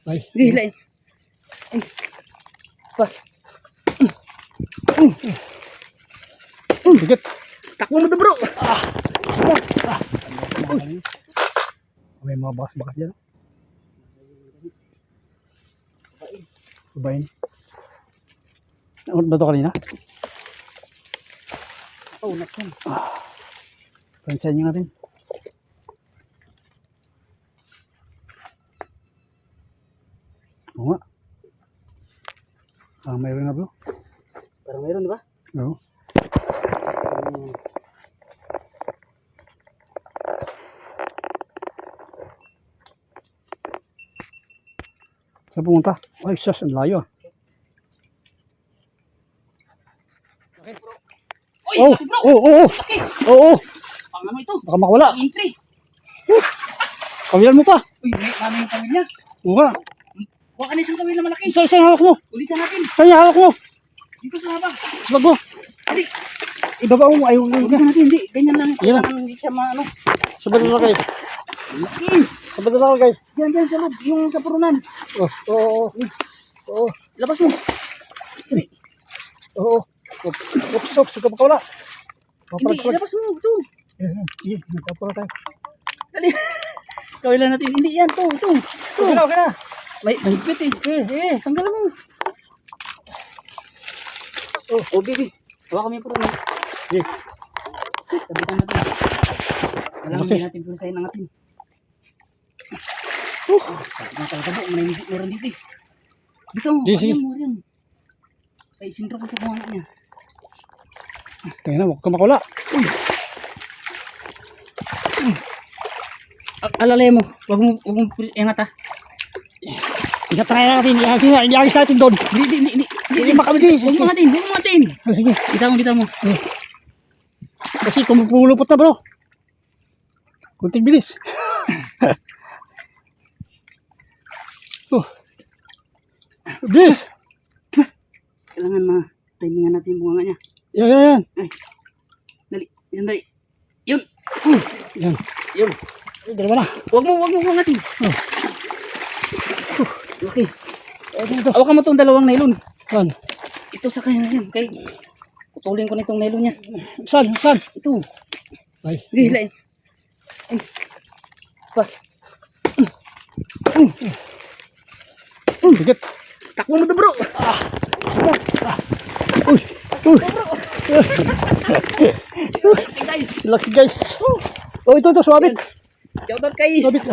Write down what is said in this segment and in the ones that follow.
Ay. Gila eh. Ay. Pa. Bigat. Takbo mo to bro. May mga bakas-bakas dyan. Babain. Naunod ba ito kanina? Oh, nakyan. Pansin nyo natin. Oo nga. Mayroon na bro. Parang mayroon, di ba? Oo. Saan pumunta? Ay, sus, ang layo. Uy, Oh, laki bro. oo. Laki. Oo. Pang ano ito? Baka makawala. Pang entry. Kawilan mo pa. Uy, may kami yung pamilya. Oo nga. Kuha ka na isang kawil na malaki. Saan hawak mo? Ulitan natin. Saan hawak mo? Dito sa haba. Sa bag mo. Hindi. Ibaba mo. Ayaw mo. Ulitan natin. Hindi. Ganyan lang. Yan. Kailangan hindi siya maano. Sa bag na kayo. Sa bag na kayo. Diyan sa loob. Yung sa purunan. Oo. Oo. Labas mo. Oo. Oops. Suka pa wala. Hindi. Labas mo. Ito. Sige. Nagkapura tayo. Dali. Kawilan natin. Hindi yan. Ito. Okay na. May higpit eh. Tanggalan mo. Oh, baby. Hawa kami yung purunan. Sige. Sabitan natin. Alam Okay. hindi natin purisahin ang atin. Tabo, meron dito eh. Dito, Sige. yan. Ay, sintro ko sa bunga niya. Tingnan na. Huwag ka makawala. Alalay mo. Huwag mo ingat ha. Itatry natin. Iagis natin doon. Hindi makamiti. Huwag mo ngatin. Sige. Bitaw mo. Kasi pumulupot na bro. Kunting bilis. Bilis. Kailangan ma-timingan natin yung bunga niya. Yan. Ay. Dali. Yun. Yan. Dalawa na. Huwag mo ngatin. Okay. Ito. Hawakan mo itong dalawang nylon. Saan? Ito sa kanya yan. Kay putulin ko na itong nylon niya. Saan? Ito. Ay. Gila eh. Ay. Pa. Bigat. Takbo mo to bro. Uy. Okay guys. Lucky guys. Oh, ito sumabit. Shoutout kay. Sumabit.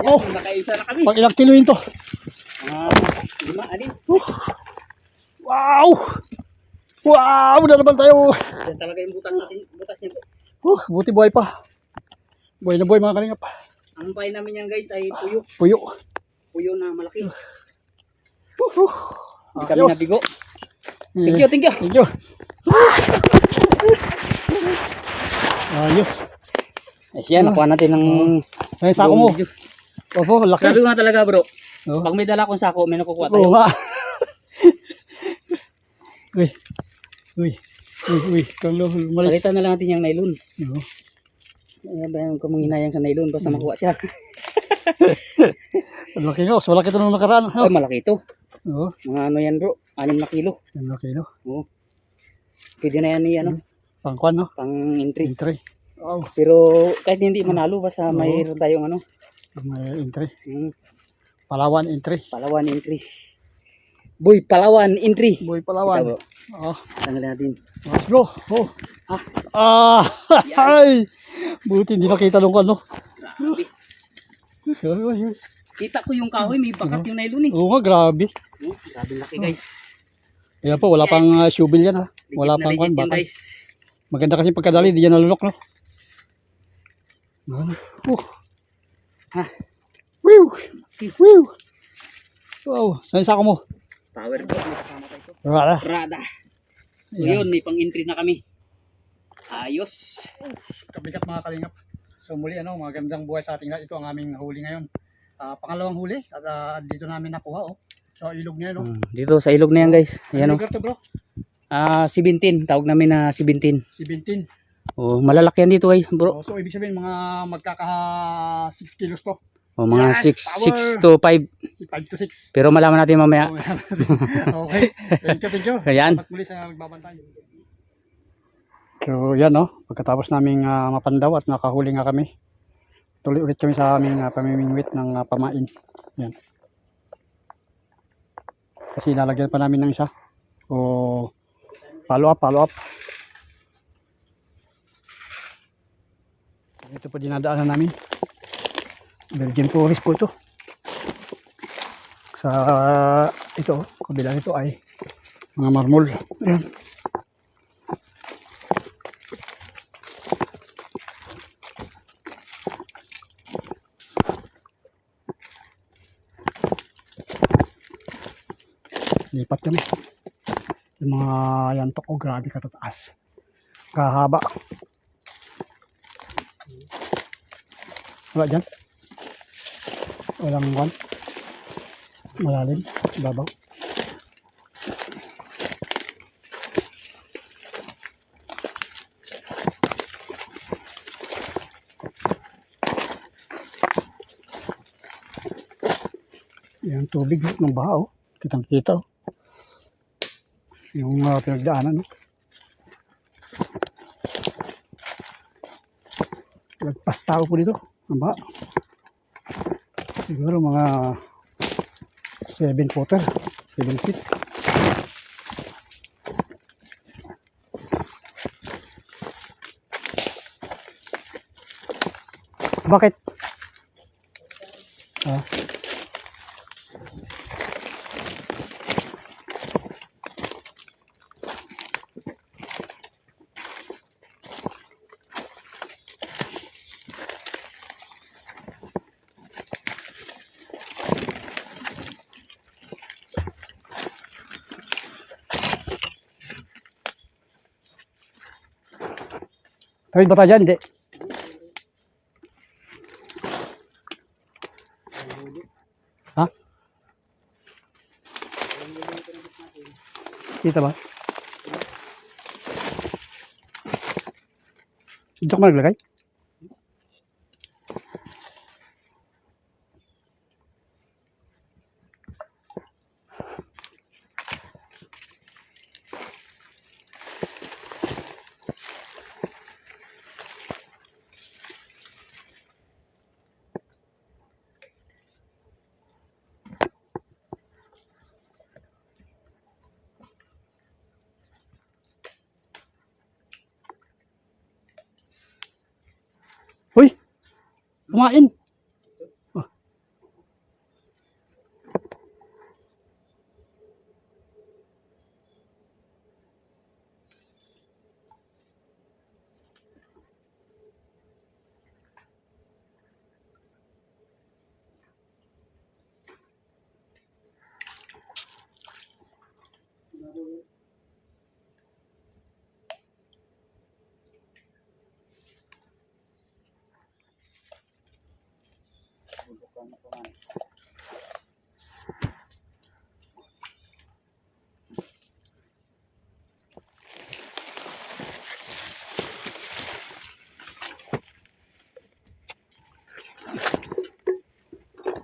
Oh, nakaisa na kami. Pag ilang kiloin to. 5 alin. Wow. Na naman tayo. Yan talaga yung butas niya. Buti buhay pa. Buhay na buhay mga kalingap. Ang pain namin yan guys ay puyo. Puyo na malaki. Hindi kami Ayos. nabigo. Thank you. Thank you. Ayos. Yan, nakuha natin ng Saan yung sako mo? Opo, laki. sabi ko nga talaga bro. Oh. Pag may dala akong sako, may nakukuha Oo tayo. nga. Uy. Kalau malis. Palitan na lang natin yung nylon. Oo. Ayan ba yung kamunginayang sa nylon basta makuha siya. Laki nga. So malaki ito nung nakaraan. Ay, malaki ito. Oo. Mga ano yan bro, 6 na kilo. Yan laki no. Oo. Pwede na yan ni ano, Pangkwan no. pang entry. Entry. Wow. Pero kahit hindi manalo, basta mayroon tayong ano, May entry. hmm, Palawan entry. Palawan entry. Boy, Palawan entry. Boy Kita Palawan. bro, Oo. tanggalin natin. Mas bro. Oh. Ah. Ay. Buti hindi nakita nung ano. Grabe. Kita ko yung kahoy, may bakat yung nylon eh. Oo nga, grabe. Grabe laki guys. Kaya po, wala pang shovel yan ha. Wala Legit na pang legit kwan. yan, guys. Maganda kasi pagkadali, di yan nalulok no. Ha. Woo! Wow, saan yung sako mo? Power po, may kasama tayo. Wala. Prada. So Yan. yun, may pang-entry na kami. Ayos. Kabigat mga kalingap. So muli magandang buhay sa ating lahat. Ito ang aming huli ngayon. Pangalawang huli at dito namin nakuha oh. So ilog niya Dito sa ilog na yan guys. Ayan Ano lugar to bro? 17. Tawag namin na 17. 17. Oh, malalaki yan dito guys bro. So ibig sabihin mga magkaka 6 kilos to. O mga Yes, 6 to 5. 5 to 6. Pero malaman natin mamaya. Okay. Thank you. Ayan. Salamat muli sa nagbabantay. So yan no, pagkatapos naming mapandaw at nakahuli nga kami. Tuloy ulit kami sa aming pamimingwit ng pamain. Yan. Kasi lalagyan pa namin ng isa. O follow up. Ito po dinadaanan namin. Virgin Forest po ito. Sa ito, kabila nito ay mga marmol. Ayan. Lipat kami. Yung mga yantok, oh grabe katataas. Kahaba. Wala dyan. Walang one. Malalim. Babaw. Yung tubig ng baha, oh. Kitang-kita, oh. Yung pinagdaanan, no? Lagpas tao po dito. Ang baha. Siguro mga 7 footer. 7 feet. Bakit? Tawid ba tayo dyan? Hindi. Ha? Kita ba? Dito ka naglagay? Uy! Kumain! Oh.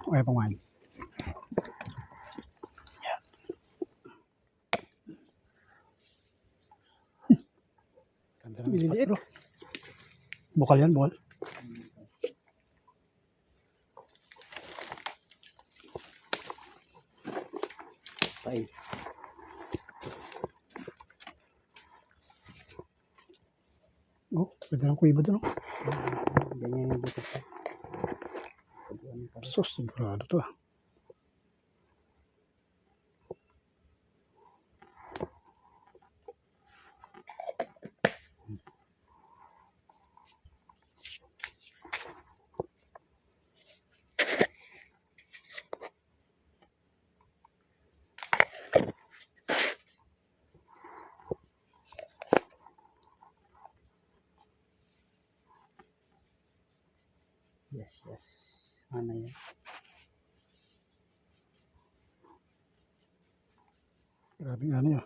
Okay, kumain. Maliliit. Bukal yan, bukal. Pain. Oh, ganda ng kuiba doon. Ganyan yung buto pa. So, sigurado to. Yes. Ano yan? Grabe nga niya.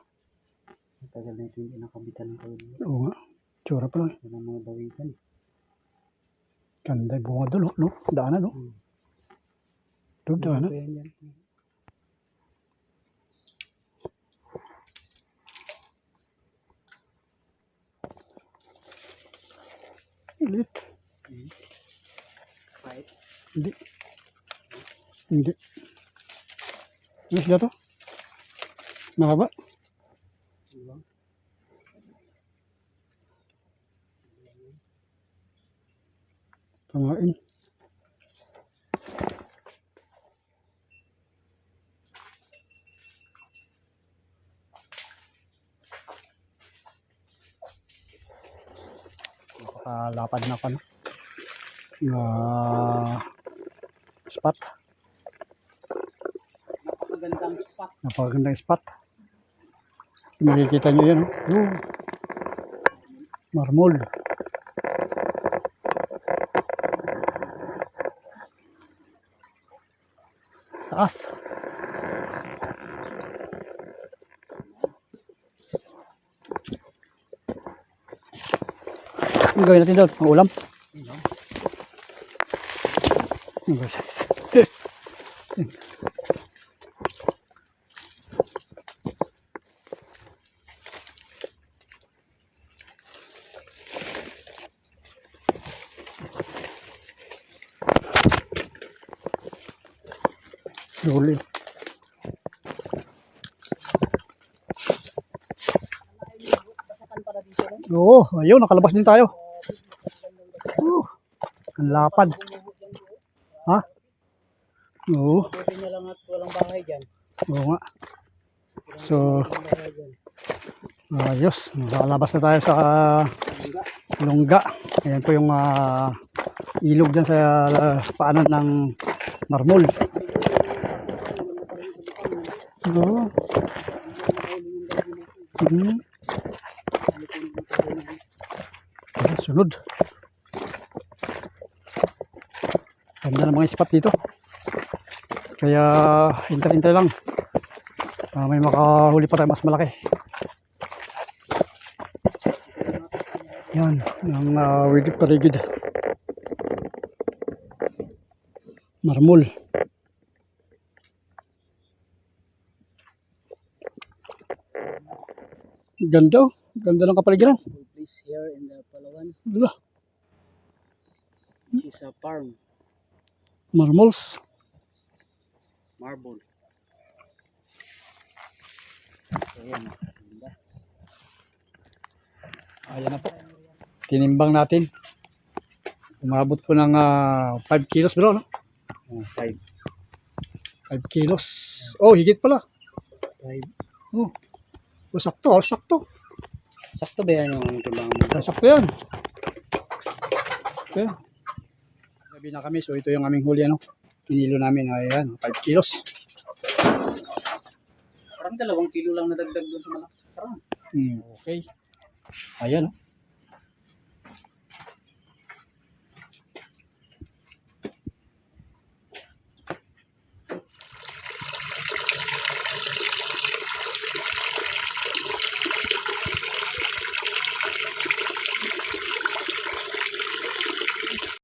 Matagal na ito hindi nakabitan ng kayo. Oo nga. Tsura pa lang. Walang mga bawitan. Ganda yung bunga doon, no? Daanan, no? Doon ano? Ayan yan. Ulit. Kahit. Hindi. Hindi. Ano sila to? Nakaba? Tamain. Napakalapad na pa, no? Na spot. Napakagandang spot. Napakagandang spot. Makikita nyo yan, oh. Marmol. Taas. Ano gawin natin doon? Ang ulam? Ano ba siya? Huli. Pasakan para dito. No? Oo, ayun, nakalabas din tayo. Ang lapad. Ha? Oo, Buti na lang at walang bahay dyan. oo nga. So, Walang bahay dyan. ayos, nakalabas na tayo sa Lungga. Ayan po yung ilog dyan sa paanan ng Marmol. Oo. Ayan, sunod. Ganda ng mga spot dito. Kaya hintay-hintay lang. May makahuli pa tayo mas malaki. Yan, ang paligid. Marmol. Ganda, oh. Ganda ng kapaligiran. Good place here in the Palawan. Wala, This is a farm. marmols. Marble. So, ayan. Ganda. Ayan na po. Tinimbang natin. Umabot po ng 5 kilos bro, no? 5 kilos. Oh, higit pala. 5. Oh, sakto, sakto. Sakto ba yan yung tulang mo? Sakto yan. Okay. Gabi na kami, so ito yung aming huli, ano? Kinilo namin, ayan, 5 kilos. Parang 2 kilo lang nadagdag doon sa malaki. Parang. Okay. Ayan, oh.